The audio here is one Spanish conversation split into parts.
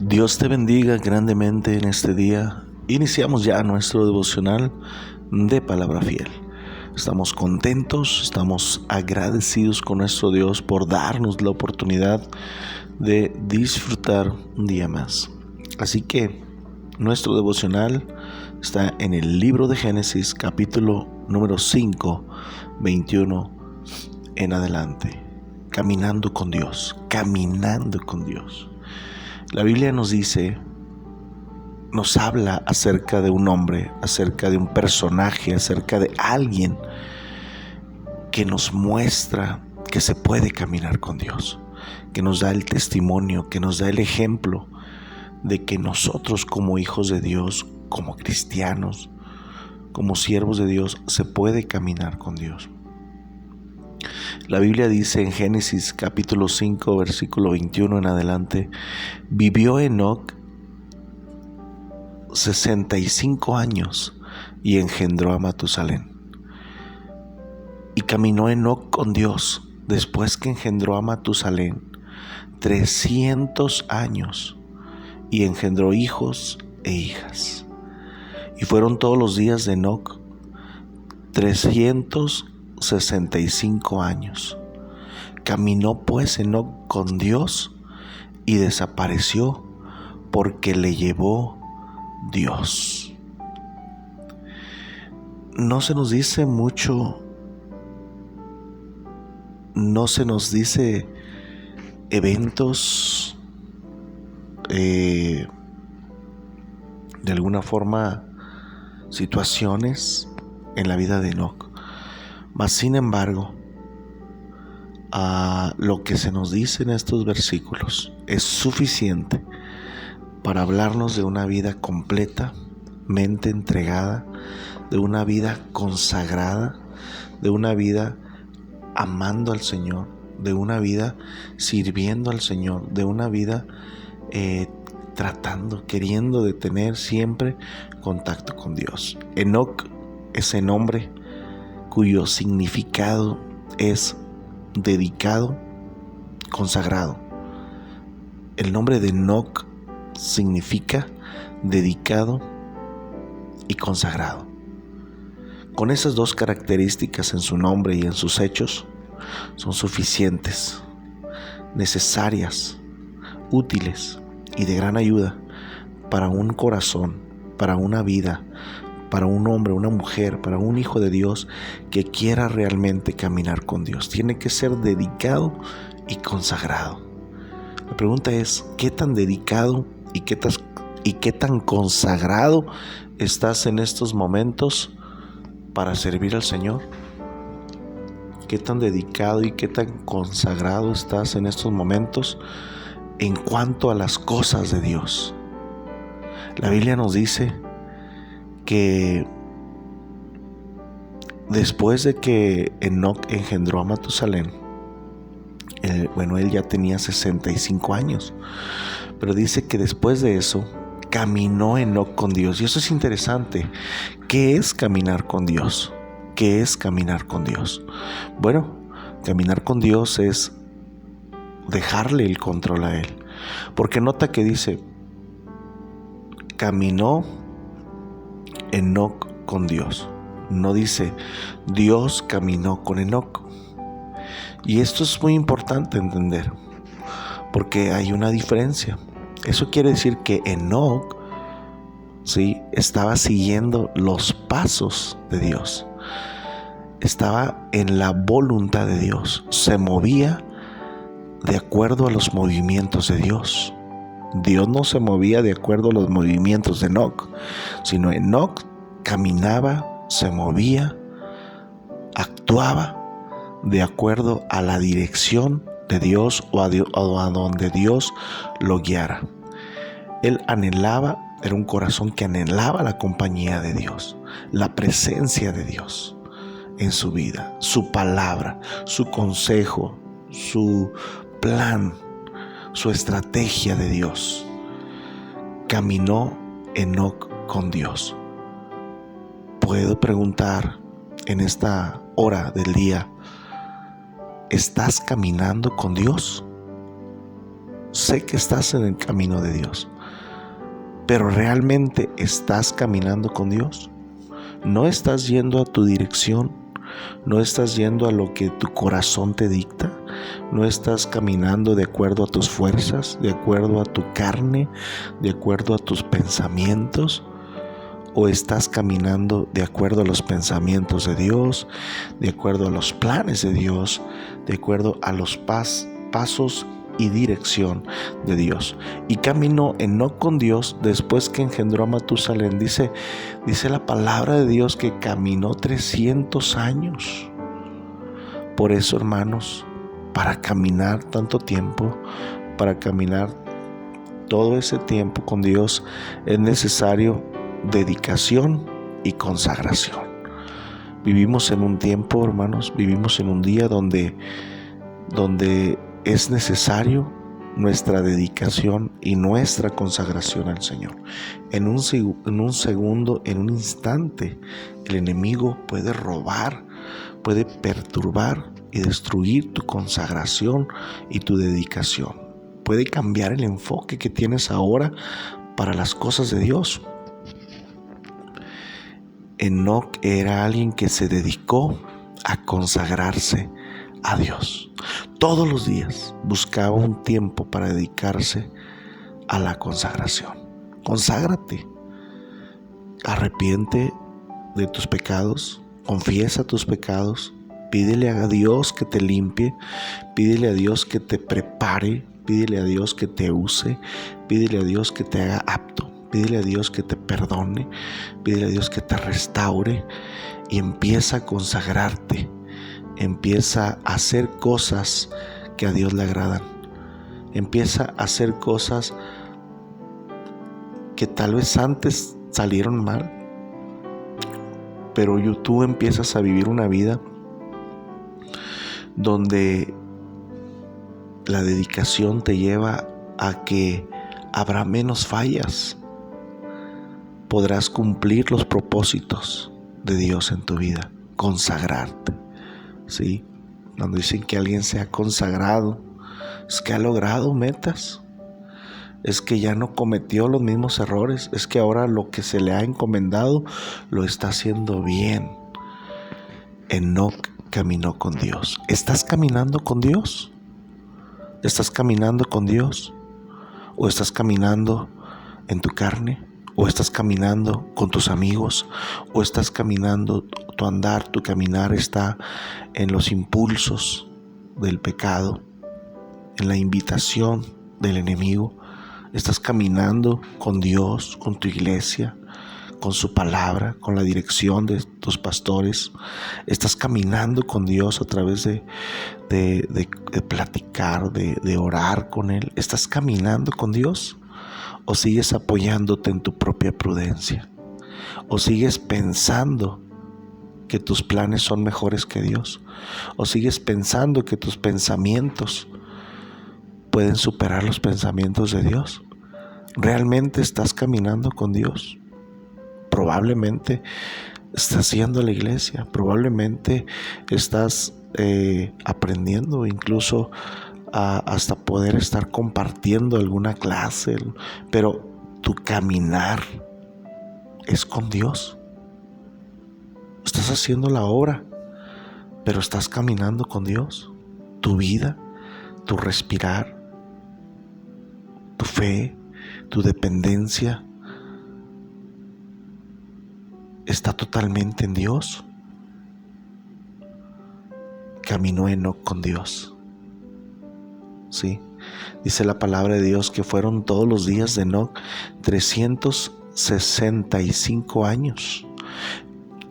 Dios te bendiga grandemente en este día. Iniciamos ya nuestro devocional de Palabra Fiel. Estamos contentos, estamos agradecidos con nuestro Dios por darnos la oportunidad de disfrutar un día más. Así que nuestro devocional está en el libro de Génesis, capítulo número 5, 21 en adelante. Caminando con Dios, caminando con Dios. La Biblia nos habla acerca de un hombre, acerca de un personaje, acerca de alguien que nos muestra que se puede caminar con Dios, que nos da el testimonio, que nos da el ejemplo de que nosotros como hijos de Dios, como cristianos, como siervos de Dios, se puede caminar con Dios. La Biblia dice en Génesis capítulo 5, versículo 21 en adelante: vivió Enoc 65 años y engendró a Matusalén. Y caminó Enoc con Dios después que engendró a Matusalén 300 años y engendró hijos e hijas. Y fueron todos los días de Enoc 365 años. Caminó pues Enoc con Dios y desapareció porque le llevó Dios. No se nos dice mucho, no se nos dice eventos de alguna forma, situaciones en la vida de Enoc. Mas sin embargo, lo que se nos dice en estos versículos es suficiente para hablarnos de una vida completamente entregada, de una vida consagrada, de una vida amando al Señor, de una vida sirviendo al Señor, de una vida queriendo de tener siempre contacto con Dios. Enoc, ese nombre cuyo significado es dedicado, consagrado. El nombre de Enoc significa dedicado y consagrado. Con esas dos características en su nombre y en sus hechos, son suficientes, necesarias, útiles y de gran ayuda para un corazón, para una vida, para un hombre, una mujer, para un hijo de Dios que quiera realmente caminar con Dios. Tiene que ser dedicado y consagrado. La pregunta es, ¿qué tan dedicado y qué tan consagrado estás en estos momentos para servir al Señor? ¿Qué tan dedicado y qué tan consagrado estás en estos momentos en cuanto a las cosas de Dios? La Biblia nos dice que después de que Enoc engendró a Matusalén, él ya tenía 65 años, pero dice que después de eso caminó Enoc con Dios. Y eso es interesante. ¿Qué es caminar con Dios? ¿Qué es caminar con Dios? Bueno, caminar con Dios es dejarle el control a Él. Porque nota que dice, caminó Enoc con Dios. No dice, Dios caminó con Enoc. Y esto es muy importante entender, porque hay una diferencia. Eso quiere decir que Enoc, ¿sí?, estaba siguiendo los pasos de Dios. Estaba en la voluntad de Dios. Se movía de acuerdo a los movimientos de Dios. Dios no se movía de acuerdo a los movimientos de Enoc, sino Enoc caminaba, se movía, actuaba de acuerdo a la dirección de Dios o a donde Dios lo guiara. Él anhelaba, era un corazón que anhelaba la compañía de Dios, la presencia de Dios en su vida, su palabra, su consejo, su plan, su estrategia de Dios. Caminó Enoc con Dios. Puedo preguntar en esta hora del día, ¿estás caminando con Dios? sé que estás en el camino de Dios, pero ¿realmente estás caminando con Dios? ¿No estás yendo a tu dirección? ¿No estás yendo a lo que tu corazón te dicta? ¿No estás caminando de acuerdo a tus fuerzas, de acuerdo a tu carne, de acuerdo a tus pensamientos? ¿O estás caminando de acuerdo a los pensamientos de Dios, de acuerdo a los planes de Dios, de acuerdo a los pasos y dirección de Dios? Y caminó Enoc con Dios después que engendró a Matusalén. Dice la palabra de Dios que caminó 300 años. Por eso, hermanos, para caminar tanto tiempo, para caminar todo ese tiempo con Dios, es necesario dedicación y consagración. Vivimos en un tiempo, hermanos, vivimos en un día donde es necesario nuestra dedicación y nuestra consagración al Señor. En un segundo, en un instante, el enemigo puede robar, puede perturbar y destruir tu consagración y tu dedicación. Puede cambiar el enfoque que tienes ahora para las cosas de Dios. Enoc era alguien que se dedicó a consagrarse a Dios. Todos los días buscaba un tiempo para dedicarse a la consagración. Conságrate. Arrepiente de tus pecados. Confiesa tus pecados. Pídele a Dios que te limpie. Pídele a Dios que te prepare. Pídele a Dios que te use. Pídele a Dios que te haga apto. Pídele a Dios que te perdone. Pídele a Dios que te restaure. Y empieza a consagrarte. Empieza a hacer cosas que a Dios le agradan. Empieza a hacer cosas que tal vez antes salieron mal, pero tú empiezas a vivir una vida donde la dedicación te lleva a que habrá menos fallas. Podrás cumplir los propósitos de Dios en tu vida, consagrarte. ¿Sí? Cuando dicen que alguien se ha consagrado, es que ha logrado metas, es que ya no cometió los mismos errores, es que ahora lo que se le ha encomendado lo está haciendo bien. Enoc caminó con Dios. ¿Estás caminando con Dios? ¿Estás caminando con Dios? ¿O estás caminando en tu carne? ¿O estás caminando con tus amigos? ¿O estás caminando, tu caminar está en los impulsos del pecado, en la invitación del enemigo? ¿Estás caminando con Dios, con tu iglesia, con su palabra, con la dirección de tus pastores? ¿Estás caminando con Dios a través de platicar, de orar con Él? ¿Estás caminando con Dios? ¿O sigues apoyándote en tu propia prudencia? ¿O sigues pensando que tus planes son mejores que Dios? ¿O sigues pensando que tus pensamientos pueden superar los pensamientos de Dios? ¿Realmente estás caminando con Dios? Probablemente estás yendo a la iglesia, probablemente estás aprendiendo, incluso hasta poder estar compartiendo alguna clase, pero tu caminar es con Dios. Estás haciendo la obra, pero estás caminando con Dios. Tu vida, tu respirar, tu fe, tu dependencia está totalmente en Dios. Caminó Enoc con Dios. Sí, dice la palabra de Dios que fueron todos los días de Enoc 365 años.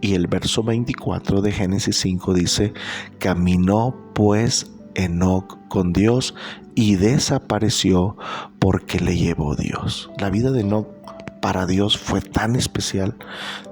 Y el verso 24 de Génesis 5 dice: caminó pues Enoc con Dios y desapareció porque le llevó Dios. La vida de Enoc para Dios fue tan especial.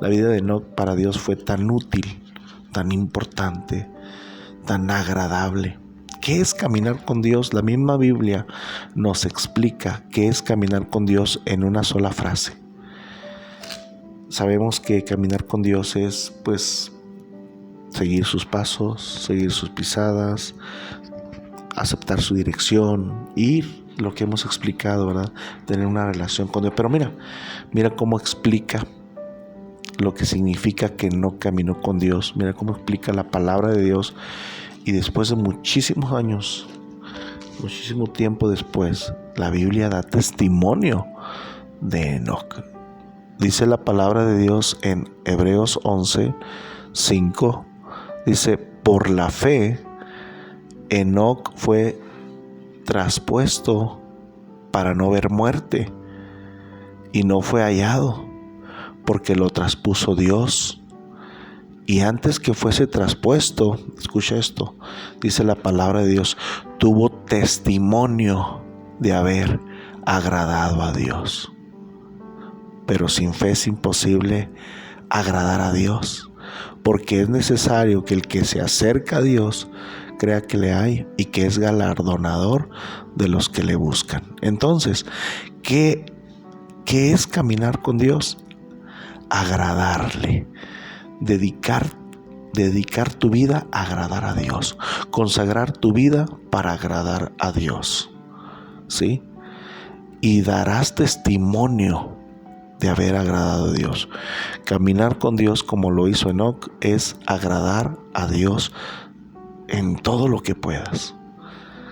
La vida de Enoc para Dios fue tan útil, tan importante, tan agradable. ¿Qué es caminar con Dios? La misma Biblia nos explica qué es caminar con Dios en una sola frase. Sabemos que caminar con Dios es, seguir sus pasos, seguir sus pisadas, aceptar su dirección, ir, lo que hemos explicado, ¿verdad? Tener una relación con Dios. Pero mira cómo explica lo que significa que no caminó con Dios. Mira cómo explica la palabra de Dios. Y después de muchísimos años, muchísimo tiempo después, la Biblia da testimonio de Enoc. Dice la palabra de Dios en Hebreos 11:5. Dice, por la fe, Enoc fue traspuesto para no ver muerte, y no fue hallado, porque lo traspuso Dios. Y antes que fuese traspuesto, escucha esto, dice la palabra de Dios, tuvo testimonio de haber agradado a Dios. Pero sin fe es imposible agradar a Dios, porque es necesario que el que se acerca a Dios crea que le hay y que es galardonador de los que le buscan. Entonces, ¿qué es caminar con Dios? Agradarle, dedicar tu vida a agradar a Dios, consagrar tu vida para agradar a Dios, ¿sí? Y darás testimonio de haber agradado a Dios. Caminar con Dios como lo hizo Enoc es agradar a Dios en todo lo que puedas.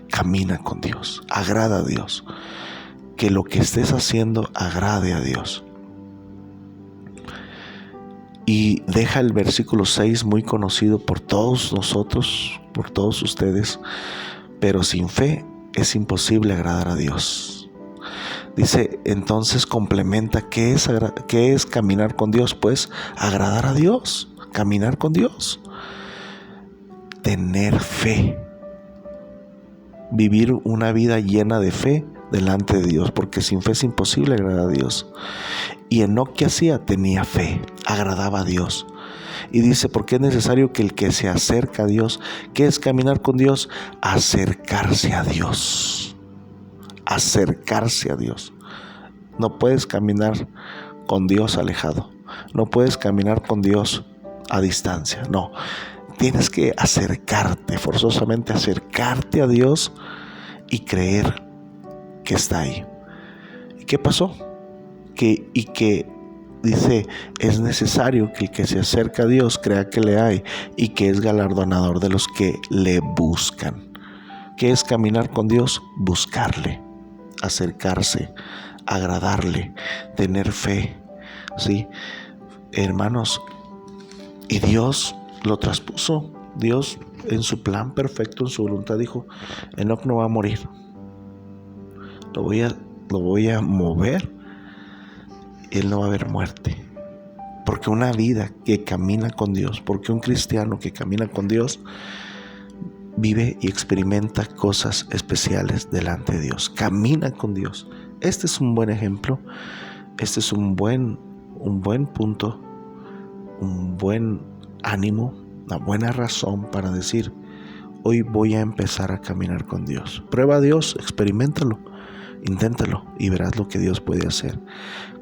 Camina con Dios, agrada a Dios, que lo que estés haciendo agrade a Dios. Y deja el versículo 6 muy conocido por todos nosotros, por todos ustedes, pero sin fe es imposible agradar a Dios. Dice, entonces complementa, ¿qué es caminar con Dios? Pues agradar a Dios, caminar con Dios. Tener fe, vivir una vida llena de fe delante de Dios, porque sin fe es imposible agradar a Dios. Y Enoc, ¿qué hacía? Tenía fe, agradaba a Dios. Y dice, ¿por qué es necesario que el que se acerca a Dios? ¿Qué es caminar con Dios? Acercarse a Dios. Acercarse a Dios. No puedes caminar con Dios alejado. No puedes caminar con Dios a distancia. No. Tienes que acercarte, forzosamente acercarte a Dios y creer que está ahí. ¿Y qué pasó? Que dice, es necesario que el que se acerca a Dios crea que le hay y que es galardonador de los que le buscan. ¿Qué es caminar con Dios? Buscarle, acercarse, agradarle, tener fe, ¿sí? Hermanos, y Dios lo traspuso. Dios, en su plan perfecto, en su voluntad, dijo, Enoc no va a morir. Lo voy a mover. Él no va a haber muerte. Porque una vida que camina con Dios, porque un cristiano que camina con Dios, vive y experimenta cosas especiales delante de Dios. Camina con Dios. Este es un buen ejemplo. Este es un buen punto, un buen ánimo, una buena razón para decir, hoy voy a empezar a caminar con Dios. Prueba a Dios, experiméntalo, inténtalo y verás lo que Dios puede hacer.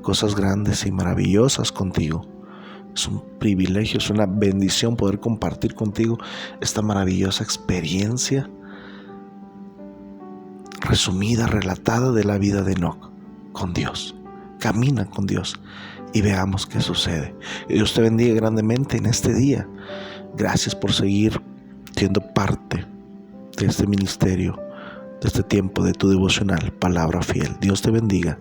Cosas grandes y maravillosas contigo. Es un privilegio, es una bendición poder compartir contigo esta maravillosa experiencia resumida, relatada de la vida de Enoc con Dios. Camina con Dios y veamos qué sucede. Que Dios te bendiga grandemente en este día. Gracias por seguir siendo parte de este ministerio, de este tiempo de tu devocional, Palabra Fiel. Dios te bendiga.